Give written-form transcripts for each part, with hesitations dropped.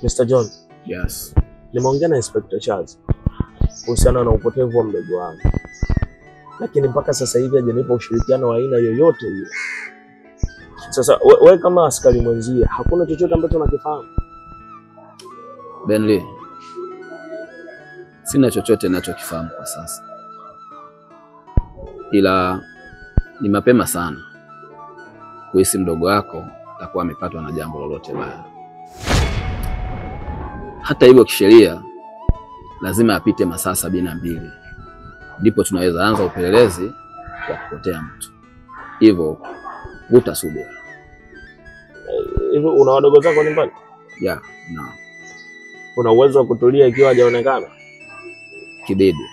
Mr. John. Yes. Nimeongea na Inspector Charles kuhusiana na upotevu wa mdogo wangu. Lakini mpaka sasa hivi hajanipa ushirikiano wa aina yoyote hiyo. Sasa wewe kama askari mwenzie, hakuna chochote ambacho unakifahamu? Benly, sina chochote ninachokifahamu kwa sasa. Ila ni mapema sana kuhisi mdogo wako atakuwa amepatwa na jambo lolote baya. Hata hivyo kisheria lazima apite masaa 72 ndipo tunaweza anza upelelezi wa kupotea mtu. Hivyo utasubiri. Hivyo una wadogo zako nyumbani? Yeah, no. Una uwezo wa kutulia ikiwa hajaonekana? Kibidi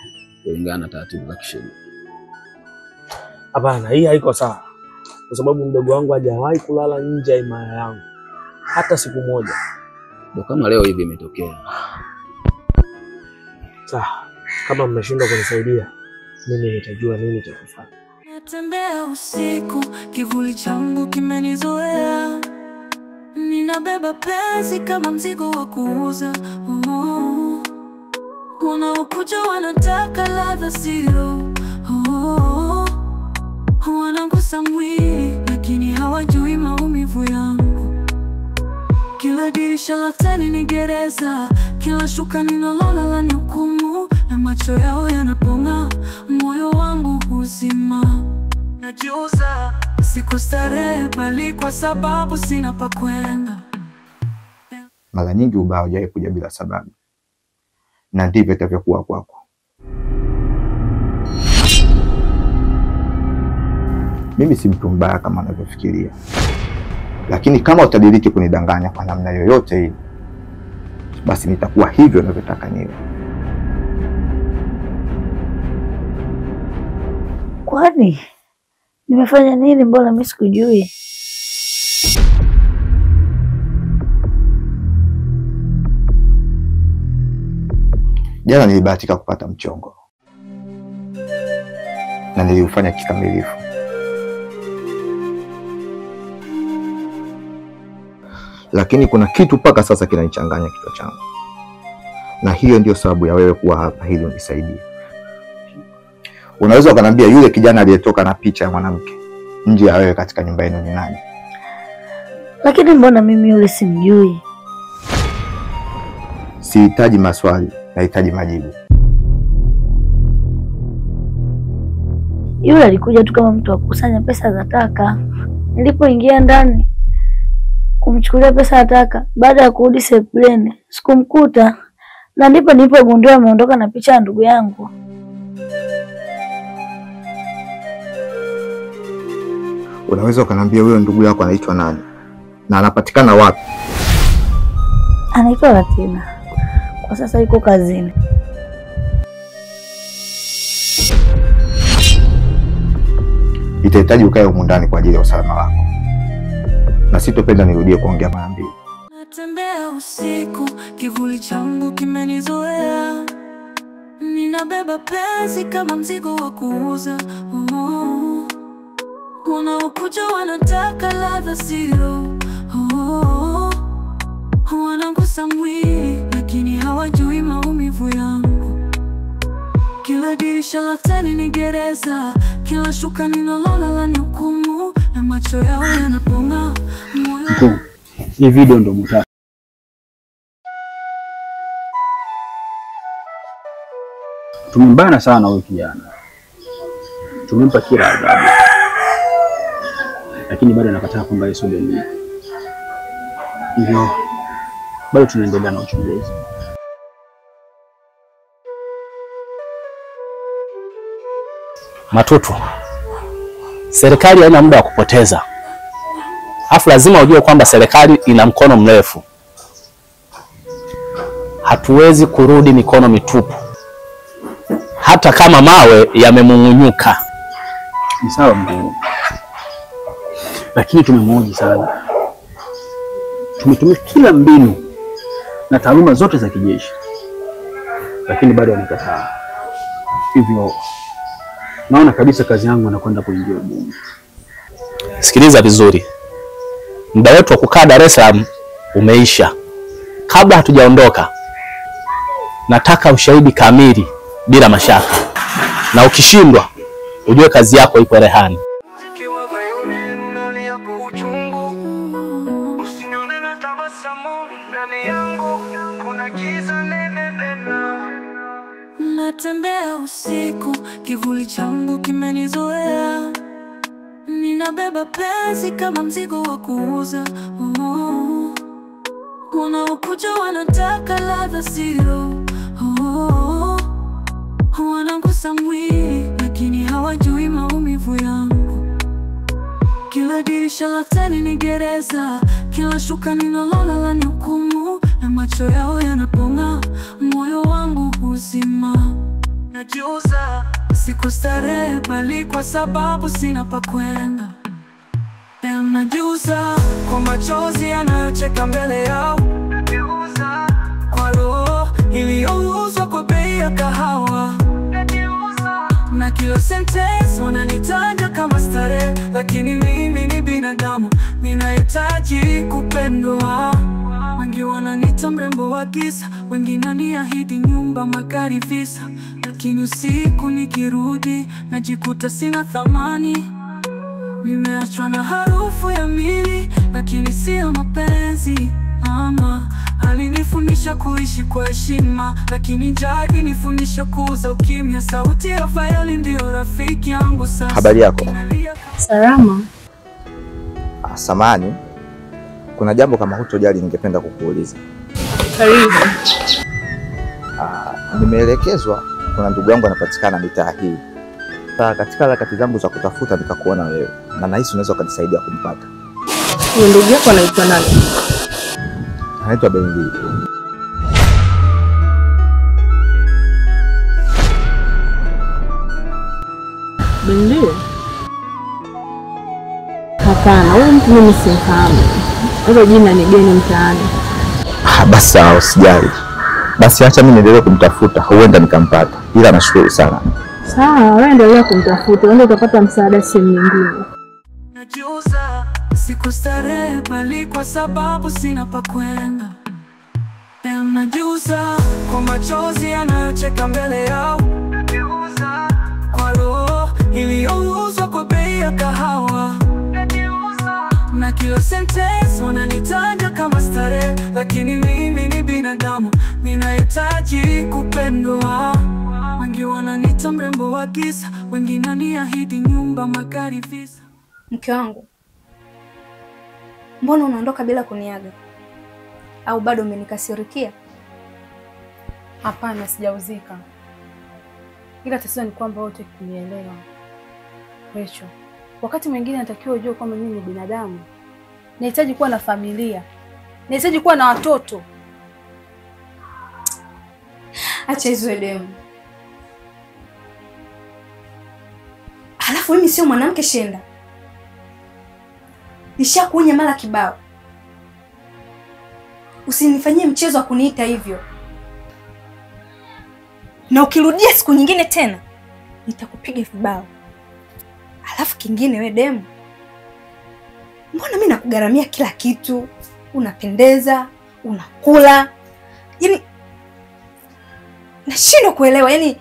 kulingana na taratibu za kisheria. Hapana, hii haiko sawa. Kwa sababu mdogo wangu hajawahi kulala nje ya himaya yangu hata siku moja. Ndio kama leo hivi imetokea. Sawa, kama mmeshindwa kunisaidia, mimi nitajua nini cha kufanya. Natembea usiku, kivuli changu kimenizoea. Ninabeba penzi kama mzigo wa kuuza. Wanaokuja wanataka ladha sio. Wanagusa mwili lakini hawajui maumivu yangu. Kila dirisha la tani ni gereza, kila shuka ninalolala ni hukumu. Na macho yao yanapong'aa, moyo wangu huzima. Najiuza, sikustarehe bali kwa sababu sina pa kwenda. Mara nyingi ubaya hujawahi kuja bila sababu, na ndivyo itavyokuwa kwako. Mimi si mtu mbaya kama unavyofikiria, lakini kama utadiriki kunidanganya kwa namna yoyote hii, basi nitakuwa hivyo unavyotaka niwe. Kwani nimefanya nini? Mbona mimi sikujui? Jana nilibahatika kupata mchongo na niliufanya kikamilifu. Lakini kuna kitu mpaka sasa kinanichanganya kichwa changu, na hiyo ndio sababu ya wewe kuwa hapa ili unisaidie. Unaweza ukaniambia yule kijana aliyetoka na picha ya mwanamke nje ya wewe katika nyumba yenu ni nani? Lakini mbona mimi yule simjui? Sihitaji maswali, nahitaji majibu. Yule alikuja tu kama mtu wa kukusanya pesa za taka. Nilipoingia ndani kumchukulia pesa za taka, baada ya kurudi sepleni sikumkuta, na ndipo nilipogundua ameondoka na picha ya ndugu yangu. Unaweza ukaniambia huyo ndugu yako anaitwa nani na anapatikana wapi? Anaitwa Latina. Kwa sasa yuko kazini. Itahitaji ukae humu ndani kwa ajili ya usalama wako, na sitopenda nirudie kuongea mara mbili. Natembea usiku, kivuli changu kimenizoea. Ninabeba penzi kama mzigo wa kuuza. Wanaokuja wanataka ladha sio. Wanagusa mwili lakini hawajui maumivu yangu. Kila dirisha la tani ni gereza, kila shuka ninalolala ni hukumu. Na macho yao yanapong'aa, moyo. Hii video ndo mtaka. Tumembana sana huyo kijana. Tumempa kila adhabu, lakini bado anakataa kwamba yeye sio Benly. Hivyo bado tunaendelea na uchunguzi. Matutu, serikali haina muda wa kupoteza. Alafu lazima ujue kwamba serikali ina mkono mrefu. Hatuwezi kurudi mikono mitupu, hata kama mawe yamemung'unyuka. Ni sawa mkuu, lakini tumemhoji sana. Tumetumia kila mbinu na taaluma zote za kijeshi, lakini bado anakataa. Hivyo naona kabisa kazi yangu inakwenda kuingia ugumu. Sikiliza vizuri. Muda wetu wa kukaa Dar es Salaam umeisha. kabla hatujaondoka, nataka ushahidi kamili bila mashaka, na ukishindwa ujue kazi yako iko rehani. Natembea usiku, kivuli changu kimenizoea. Ninabeba penzi kama mzigo wa kuuza. Wanaokuja wanataka ladha sio. Wanagusa mwili lakini hawajui maumivu yangu. Kila dirisha la tani ni gereza, kila shuka ninalolala ni hukumu. Na macho yao yanapong'aa, moyo wangu huzima. Najiuza, sikustarehe bali kwa sababu sina pa kwenda. Leo najiuza kwa machozi yanayocheka mbele yao. Najiuza kwa roho iliyouzwa kwa bei ya kahawa. Najiuza na kila sentence wananitaja kama starehe, lakini mimi ni binadamu, ninahitaji kupendwa. Wengi wananiita mrembo wa giza, wengine wananiahidi nyumba, magari, visa. Lakini usiku nikirudi, najikuta sina thamani. Nimeachwa na harufu ya mili, lakini sio mapenzi. Mama alinifundisha kuishi kwa heshima, lakini jadi nifundisha kuuza ukimya. Sauti ya violin ndio rafiki yangu sasa. Habari yako? Salama. Samani, kuna jambo kama hutojali ningependa kukuuliza. Karibu. Nimeelekezwa kuna ndugu yangu anapatikana mitaa hii. Katika harakati zangu za kutafuta nikakuona wewe, na nahisi unaweza kunisaidia kumpata. Ndugu yako anaitwa nani? Anaitwa Benli. Benli? Hapana, huyu mtu mimi simfahamu. Hilo jina ni geni mtaani. Basi sawa, usijali. Basi acha mimi niendelee kumtafuta, huenda nikampata. Ila nashukuru sana. Sawa, wewe endelea kumtafuta, wewe utapata msaada sehemu nyingine. Najiuza, sikustarehe bali kwa sababu sina pa kwenda. Leo najiuza kwa machozi yanayocheka mbele yao. Najiuza kwa roho iliyouzwa kwa bei ya kahawa. Najiuza na kila sentence wananitaja kama starehe, lakini mimi ni binadamu, ninahitaji kupendwa. Wengi wananiita mrembo wa giza, wengine wananiahidi nyumba, magari, visa. Mke wangu, mbona unaondoka bila kuniaga? Au bado umenikasirikia? Hapana, sijauzika. Ila tatizo ni kwamba wote kunielewa. Recho, wakati mwingine natakiwa ujue kwamba mimi ni binadamu. Nahitaji kuwa na familia. Nahitaji kuwa na watoto. Acha hizo demu. Halafu mimi sio mwanamke shenda. Nishakuonya mara kibao. Usinifanyie mchezo wa kuniita hivyo. Na ukirudia siku nyingine tena, nitakupiga vibao. Halafu kingine we demu. Mbona mimi nakugharamia kila kitu? Unapendeza, unakula. Yaani nashindwa kuelewa, yaani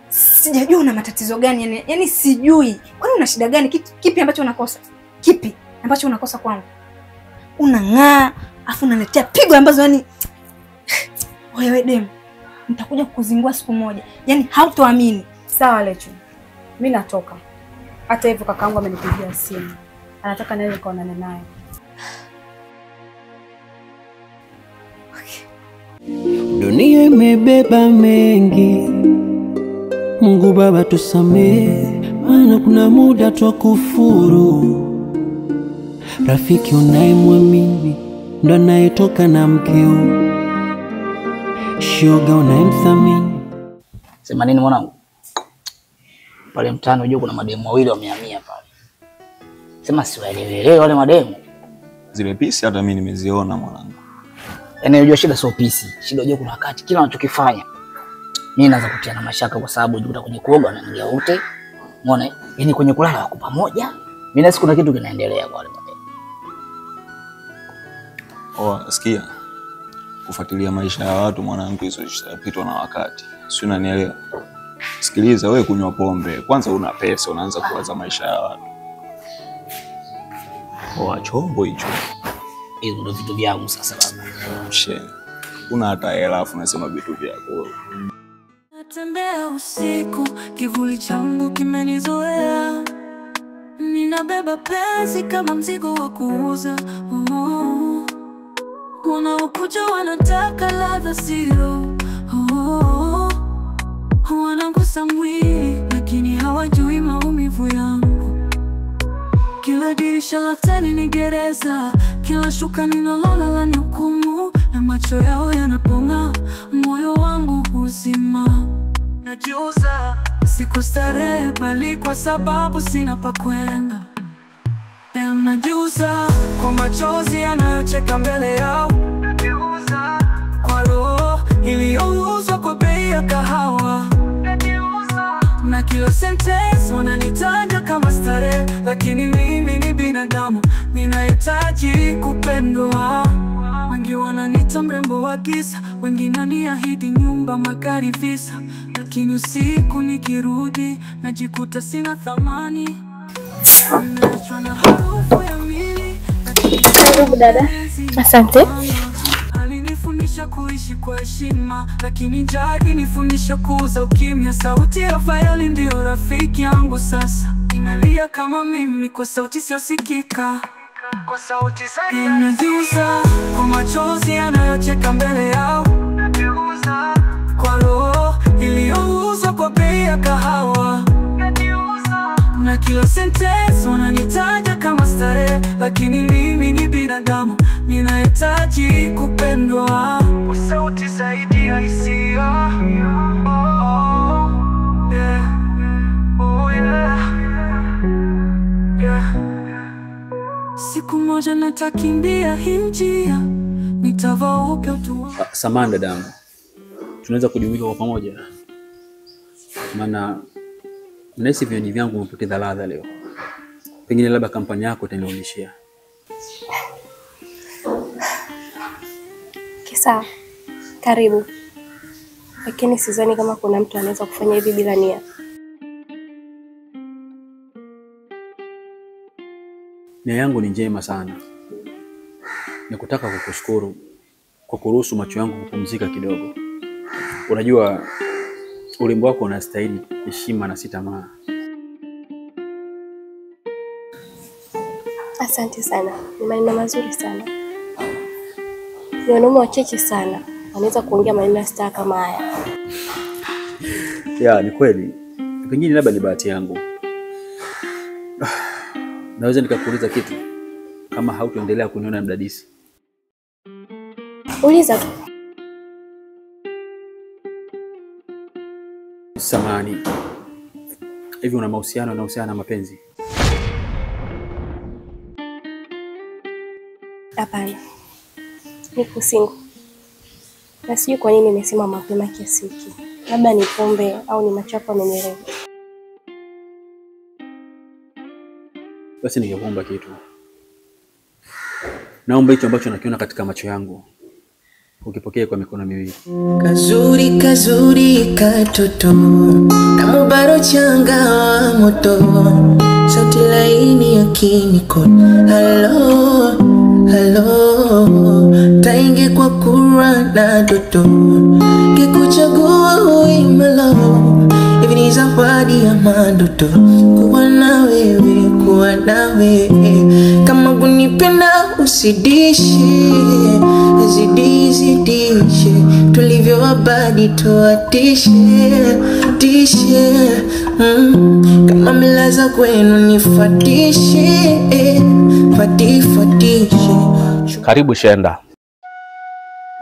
sijajua una matatizo gani, yaani sijui. Kwani una shida gani? Kipi ambacho unakosa? Kipi ambacho unakosa kwangu? Unang'aa, afu unaletea pigo ambazo yani wewe demu, nitakuja kukuzingua siku moja. Yaani hautoamini. Sawa Lechu. Mimi natoka. Hata hivyo kakaangu amenipigia simu. Anataka naye nikaonane naye. Dunia imebeba mengi. Mungu Baba tusamehe, maana kuna muda twakufuru. Rafiki unayemwamini ndo anayetoka na mkeo. Shoga unayemthamini. Sema nini mwanangu? Pale mtaani unajua kuna mademu wawili wamehamia pale. Sema siwaelewi wale mademu. Zile pisi hata mimi nimeziona mwanangu. Yaani unajua shida sio pisi. Shida unajua kuna wakati kila wanachokifanya mimi naanza kutia na mashaka, kwa sababu unajikuta kwenye kuoga wanaingia wote. Umeona? Yaani kwenye kulala wako pamoja. Mimi nasi kuna kitu kinaendelea kwa wale mademu. Oh, sikia. kufuatilia maisha ya watu mwanangu, hizo zitapitwa na wakati. Si unanielewa? Sikiliza, wewe kunywa pombe, kwanza una pesa unaanza kuwaza maisha ya watu. Oa chombo hicho. Hizo ndo vitu vyangu sasa baba. Mshe. Una hata hela afu unasema vitu vyako. Natembea usiku, kivuli changu kimenizoea. Ninabeba penzi kama mzigo wa kuuza. Wanaokuja wanataka ladha sio. Wanagusa mwili lakini hawajui maumivu yangu. Kila dirisha la tani ni gereza, kila shuka ninalola lanihukumu, na macho yao yanapong'aa, moyo wangu huzima. Najiuza, sikustarehe bali kwa sababu sina pa kwenda. Najiuza kwa machozi yanayocheka mbele yao. Najiuza kwa roho iliyouzwa kwa bei ya kahawa. Najiuza na kila sentence wananitaja kama starehe, lakini mimi ni binadamu, ninahitaji kupendwa. Wengi wananiita mrembo wa giza, wengine waniahidi nyumba, magari, visa, lakini usiku nikirudi najikuta sina thamani. Karibu dada. Asante. Alinifundisha kuishi kwa heshima, lakini jadi nifundisha kuuza ukimya. Sauti ya violin ndio rafiki yangu sasa. Inalia kama mimi kwa sauti siosikika. Kwa sauti zaidi. Najiuza kwa machozi yanayocheka mbele yao. Najiuza kwa roho iliyouzwa kwa bei ya kahawa. Na kila sentence wananitaja kama starehe, lakini mimi ni binadamu, ninahitaji kupendwa. Kwa sauti zaidi ya hisia. Siku moja nitakimbia hii njia, nitavaa upya utu. Samahani dadangu, tunaweza kujumuika kwa pamoja? Maana nahisi vinywaji vyangu vimepoteza ladha leo. Pengine labda kampani yako itanirudishia. Sawa. Karibu. Lakini sidhani kama kuna mtu anaweza kufanya hivi bila nia. Nia yangu ni njema sana. Nikutaka kukushukuru kwa kuruhusu macho yangu kupumzika kidogo. Unajua urembo wako unastahili heshima na si tamaa. Asante sana. Ni maneno mazuri sana. Ni wanaume wachache sana wanaweza kuongea maneno ya staa kama haya. Ya, ni kweli. Pengine labda ni bahati yangu. Naweza nikakuuliza kitu kama hautoendelea kuniona mdadisi? Uliza tu. Samahani. Hivi una mahusiano na mapenzi? Hapana. Niko single. Na sijui kwa nini nimesema mapema kiasi hiki. Labda ni pombe au ni machapo yamenireva. Basi ningekuomba kitu. Naomba hicho ambacho nakiona katika macho yangu ukipokea kwa mikono miwili. Kazuri kazuri katoto kama baro changa wa moto, sauti laini ya kiniko. Hello, hello, tainge kwa kura na doto, kikuchagua uimalo, hivi ni zawadi ya mandoto. Kuwa na wewe, kama kunipenda usidishe, zidishe, tulivyo wabadi tuatishe, kama milaza kwenu nifatishe, fatishe. Karibu Shenda.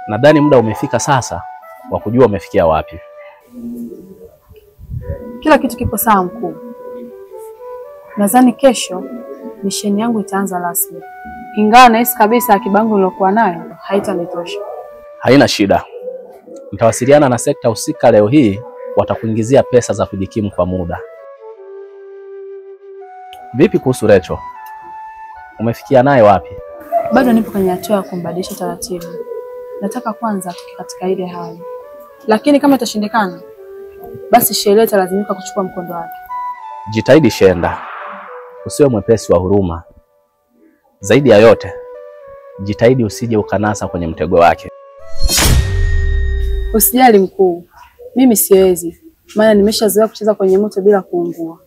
Nadhani muda umefika sasa wa kujua umefikia wapi. Kila kitu kipo sawa mkuu. Nadhani kesho misheni yangu itaanza rasmi. Ingawa nahisi kabisa akibangu nilokuwa nayo haitanitosha. Haina shida. Mtawasiliana na sekta husika leo hii, watakuingizia pesa za kujikimu kwa muda. Vipi kuhusu Recho? Umefikia naye wapi? Bado nipo kwenye hatua ya kumbadilisha taratibu. nataka kwanza tuke katika ile hali, lakini kama itashindikana, basi sheria italazimika kuchukua mkondo wake. Jitahidi Shenda, usiwe mwepesi wa huruma. Zaidi ya yote, jitahidi usije ukanasa kwenye mtego wake. Usijali mkuu, mimi siwezi, maana nimeshazoea kucheza kwenye moto bila kuungua.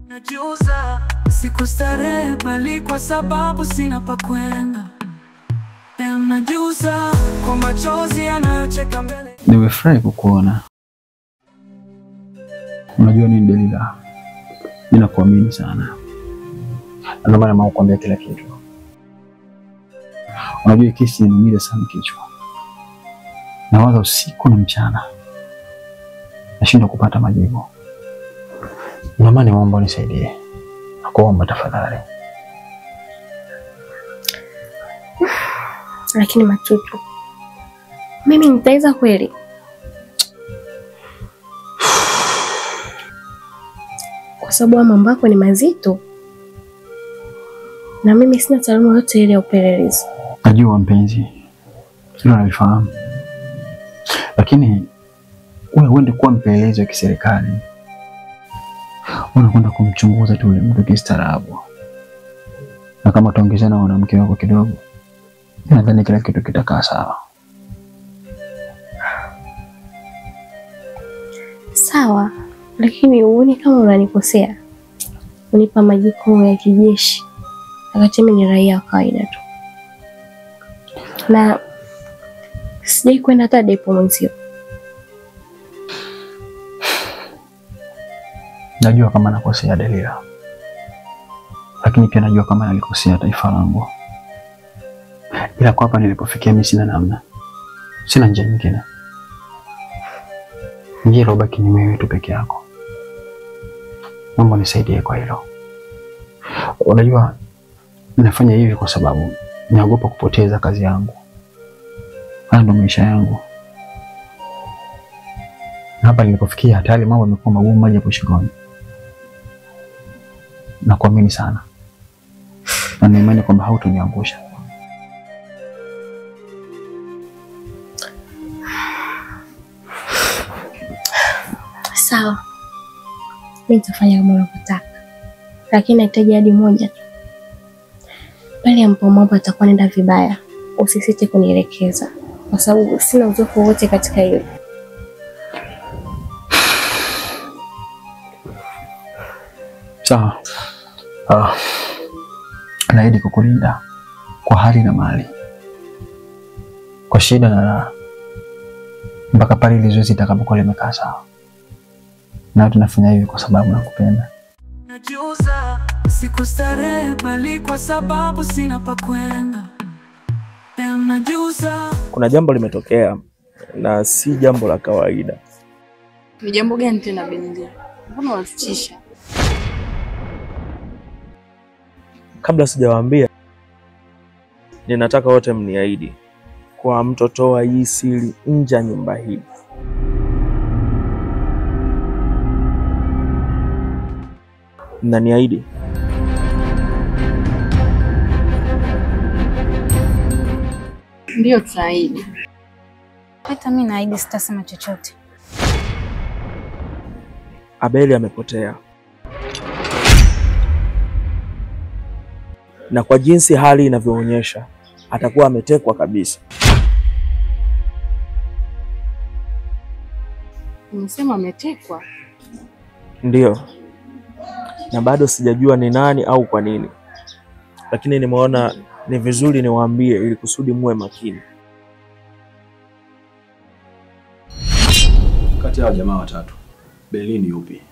Najiuza sikustarehe bali kwa sababu sina pa kwenda. Leo najiuza kwa machozi yanayocheka mbele. Nimefurahi kukuona. Unajua nini Delila? Ninakuamini sana. Ndio maana nakuambia kila kitu. Unajua kesi inaniumiza sana kichwa. Nawaza usiku na mchana. Nashindwa kupata majibu. Ndio maana naomba unisaidie. Nakuomba tafadhali. Lakini Matutu, mimi nitaweza kweli? Kwa sababu mambo yako ni mazito. Na mimi sina taaluma yote ile ya upelelezi. Najua mpenzi. Hilo nalifahamu. Lakini wewe uende kuwa mpelelezi wa kiserikali. Unakwenda kumchunguza tu yule mtu kistaarabu. Na kama utaongezana na mwanamke wako kidogo, nadhani kila kitu kitakaa sawa. Sawa, lakini uone kama unanikosea. Unipa majukumu ya kijeshi, wakati mimi ni raia wa kawaida tu. Na sijai kwenda hata depo mwenzio. Najua kama nakosea Delila. Lakini pia najua kama nalikosea taifa langu. Ila kwa hapa nilipofikia mimi sina namna. Sina njia nyingine. Njia iliyobaki ni wewe tu peke yako. Naomba nisaidie kwa hilo. Unajua ninafanya hivi kwa sababu naogopa kupoteza kazi yangu. Haya ndio maisha yangu. Hapa nilipofikia hatari mambo yamekuwa magumu, maji hapo shingoni. Nakuamini sana. Na naimani kwamba hautoniangusha. Sawa. Mimi nitafanya kama unavyotaka. Lakini nahitaji ahadi moja tu. Pale ambapo mambo yatakuwa nenda vibaya, usisite kunielekeza. Kwa sababu sina uzoefu wote katika hilo. Sawa. Naahidi kukulinda kwa hali na mali. Kwa shida na raha. Mpaka pale ile zoezi itakapokuwa limekaa sawa. Na tunafanya hivi kwa sababu nakupenda. Najiuza sikustarehe bali kwa sababu sina pa kwenda. Leo najiuza. Kuna jambo limetokea na si jambo la kawaida. Ni jambo gani tena Benzi? Mbona unasitisha? Kabla sijawaambia, ninataka wote mniahidi kwa mtotoa hii siri nje ya nyumba hii. Mnaniahidi? Ndio tunaahidi. Hata mimi naahidi sitasema chochote. Abeli amepotea. Na kwa jinsi hali inavyoonyesha, atakuwa ametekwa kabisa. Umesema ametekwa? Ndio. Na bado sijajua ni nani au kwa nini. Lakini nimeona ni vizuri niwaambie ili kusudi muwe makini. Kati ya jamaa watatu, Berlin yupi?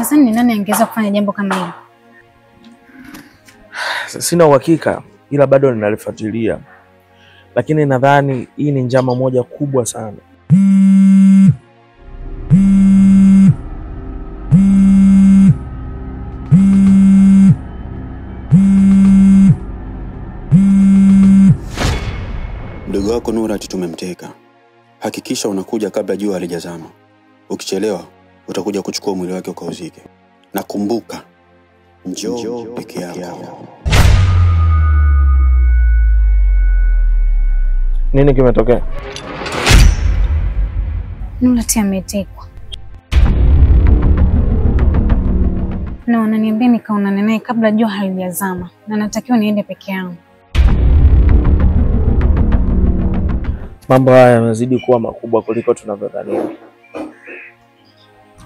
unadhani ni nani angeweza kufanya jambo kama hilo? Sina uhakika, ila bado ninalifuatilia, lakini nadhani hii ni njama moja kubwa sana. Mdogo wako Nurati tumemteka. Hakikisha unakuja kabla jua halijazama. Ukichelewa utakuja kuchukua mwili wake ukauzike. Na kumbuka, njoo peke yako. Nini kimetokea? Nurati ametekwa. Na wananiambia nikaonane naye kabla jua halijazama na natakiwa niende peke yangu. Mambo haya yanazidi kuwa makubwa kuliko tunavyodhani.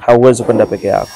Hauwezi kwenda peke yako.